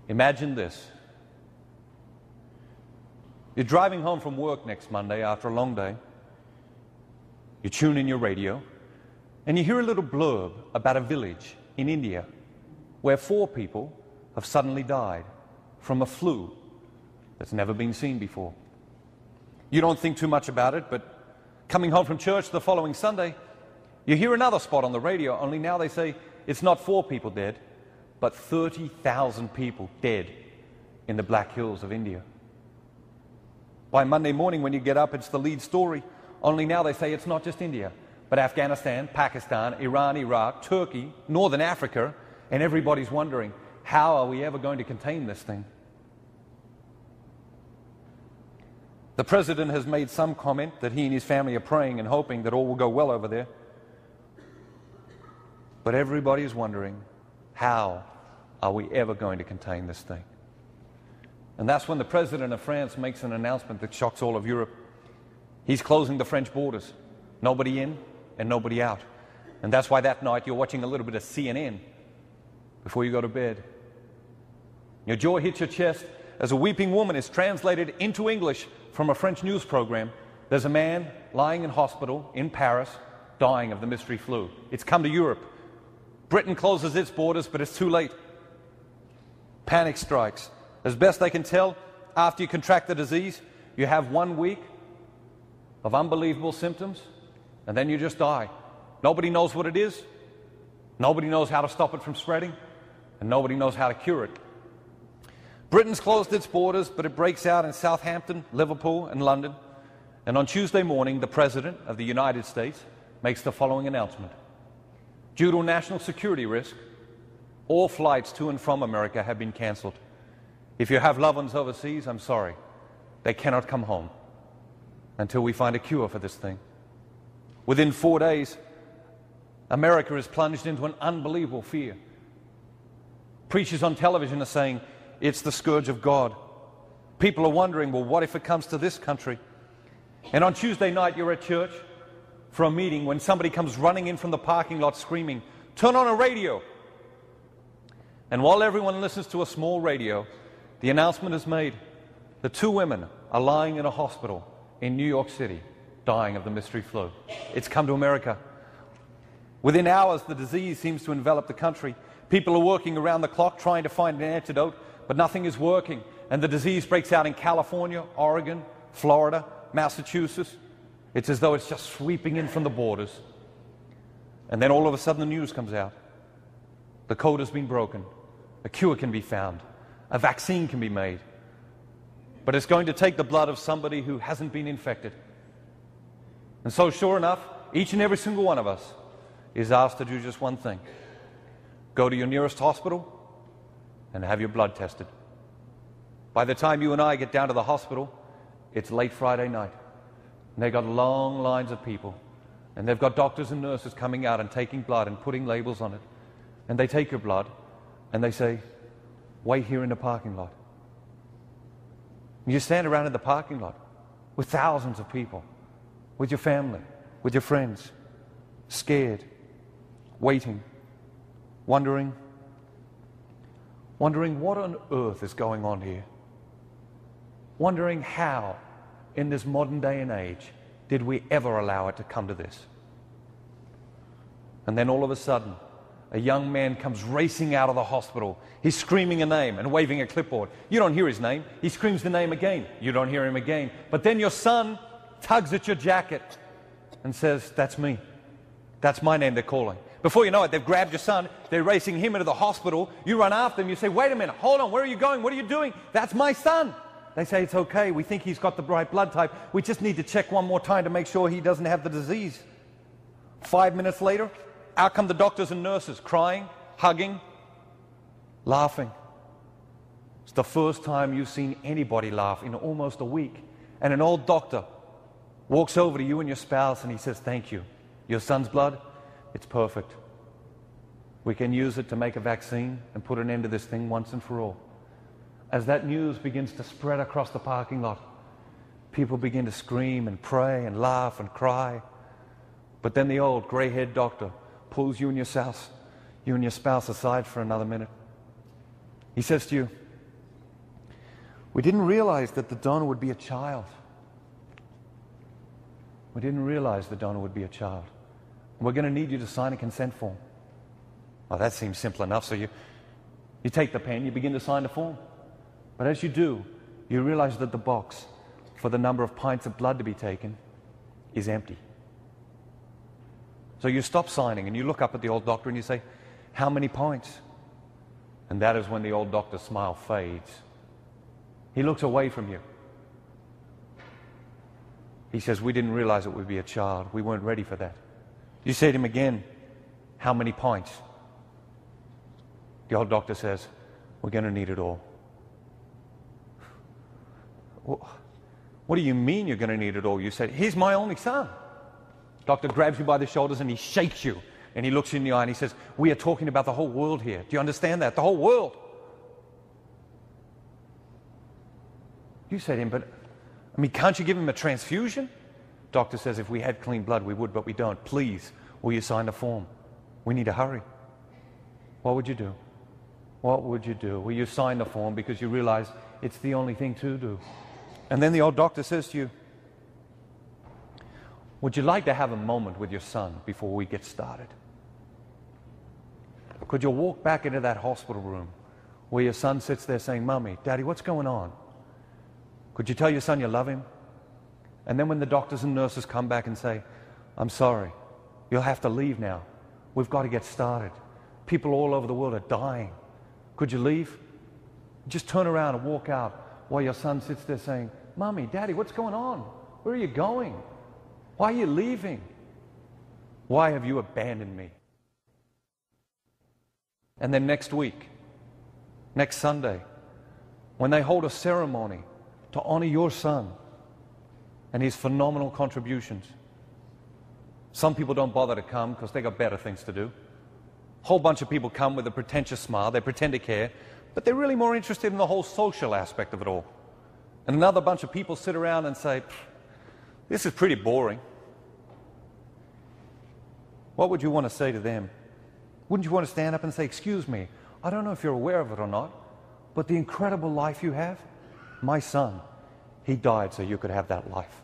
Imagine this. You're driving home from work next Monday after a long day. You tune in your radio, and you hear a little blurb about a village in India where 4 people have suddenly died from a flu that's never been seen before. You don't think too much about it, but coming home from church the following Sunday, you hear another spot on the radio, only now they say it's not 4 people dead, but 30,000 people dead in the Black Hills of India. By Monday morning when you get up, it's the lead story, only now they say it's not just India, but Afghanistan, Pakistan, Iran, Iraq, Turkey, Northern Africa, and everybody's wondering, how are we ever going to contain this thing? The president has made some comment that he and his family are praying and hoping that all will go well over there. But everybody is wondering, how are we ever going to contain this thing? And that's when the president of France makes an announcement that shocks all of Europe. He's closing the French borders. Nobody in and nobody out. And that's why that night you're watching a little bit of CNN before you go to bed. Your jaw hits your chest as a weeping woman is translated into English from a French news program. There's a man lying in hospital in Paris, dying of the mystery flu. It's come to Europe. Britain closes its borders, but it's too late. Panic strikes. As best they can tell, after you contract the disease, you have 1 week of unbelievable symptoms, and then you just die. Nobody knows what it is. Nobody knows how to stop it from spreading, and nobody knows how to cure it. Britain's closed its borders, but it breaks out in Southampton, Liverpool, and London. And on Tuesday morning, the President of the United States makes the following announcement. Due to a national security risk, all flights to and from America have been cancelled. If you have loved ones overseas, I'm sorry. They cannot come home until we find a cure for this thing. Within 4 days, America is plunged into an unbelievable fear. Preachers on television are saying, it's the scourge of God. People are wondering, well, what if it comes to this country? And on Tuesday night, you're at church for a meeting when somebody comes running in from the parking lot screaming, turn on a radio. And while everyone listens to a small radio, the announcement is made that 2 women are lying in a hospital in New York City, dying of the mystery flu. It's come to America. Within hours, the disease seems to envelop the country. People are working around the clock trying to find an antidote, but nothing is working. And the disease breaks out in California, Oregon, Florida, Massachusetts. It's as though it's just sweeping in from the borders. And then all of a sudden the news comes out. The code has been broken. A cure can be found. A vaccine can be made. But it's going to take the blood of somebody who hasn't been infected. And so sure enough, each and every single one of us is asked to do just one thing. Go to your nearest hospital and have your blood tested. By the time you and I get down to the hospital, it's late Friday night. And they've got long lines of people. And they've got doctors and nurses coming out and taking blood and putting labels on it. And they take your blood and they say, wait here in the parking lot. And you stand around in the parking lot with thousands of people, with your family, with your friends, scared, waiting, wondering what on earth is going on here. Wondering how, in this modern day and age, did we ever allow it to come to this? And then all of a sudden, a young man comes racing out of the hospital. He's screaming a name and waving a clipboard. You don't hear his name. He screams the name again. You don't hear him again. But then your son tugs at your jacket and says, that's me. That's my name they're calling. Before you know it, they've grabbed your son. They're racing him into the hospital. You run after him. You say, wait a minute. Hold on. Where are you going? What are you doing? That's my son. They say, it's okay. We think he's got the right blood type. We just need to check one more time to make sure he doesn't have the disease. 5 minutes later, out come the doctors and nurses, crying, hugging, laughing. It's the first time you've seen anybody laugh in almost a week. And an old doctor walks over to you and your spouse and he says, thank you. Your son's blood, it's perfect. We can use it to make a vaccine and put an end to this thing once and for all. As that news begins to spread across the parking lot, people begin to scream and pray and laugh and cry. But then the old gray-haired doctor pulls you and your spouse aside for another minute. He says to you, "We didn't realize that the donor would be a child. We didn't realize the donor would be a child. We're going to need you to sign a consent form." Well, that seems simple enough. So you take the pen, you begin to sign the form. But as you do, you realize that the box for the number of pints of blood to be taken is empty. So you stop signing and you look up at the old doctor and you say, "How many pints?" And that is when the old doctor's smile fades. He looks away from you. He says, "We didn't realize it would be a child. We weren't ready for that." You say to him again, "How many pints?" The old doctor says, "We're going to need it all." What do you mean you're going to need it all? You said, "He's my only son." Doctor grabs you by the shoulders and he shakes you and he looks you in the eye and he says, "We are talking about the whole world here. Do you understand that? The whole world." You say to him, "But, can't you give him a transfusion?" Doctor says, "If we had clean blood, we would, but we don't. Please, will you sign the form? We need to hurry." What would you do? What would you do? Will you sign the form because you realize it's the only thing to do? And then the old doctor says to you, "Would you like to have a moment with your son before we get started? Could you walk back into that hospital room where your son sits there saying, 'Mommy, Daddy, what's going on?' Could you tell your son you love him? And then when the doctors and nurses come back and say, 'I'm sorry, you'll have to leave now. We've got to get started. People all over the world are dying.' Could you leave? Just turn around and walk out while your son sits there saying, 'Mommy, Daddy, what's going on? Where are you going? Why are you leaving? Why have you abandoned me?' And then next week, next Sunday, when they hold a ceremony to honor your son and his phenomenal contributions, some people don't bother to come because they got better things to do. A whole bunch of people come with a pretentious smile. They pretend to care, but they're really more interested in the whole social aspect of it all. And another bunch of people sit around and say, 'This is pretty boring.' What would you want to say to them? Wouldn't you want to stand up and say, 'Excuse me, I don't know if you're aware of it or not, but the incredible life you have, my son, he died so you could have that life.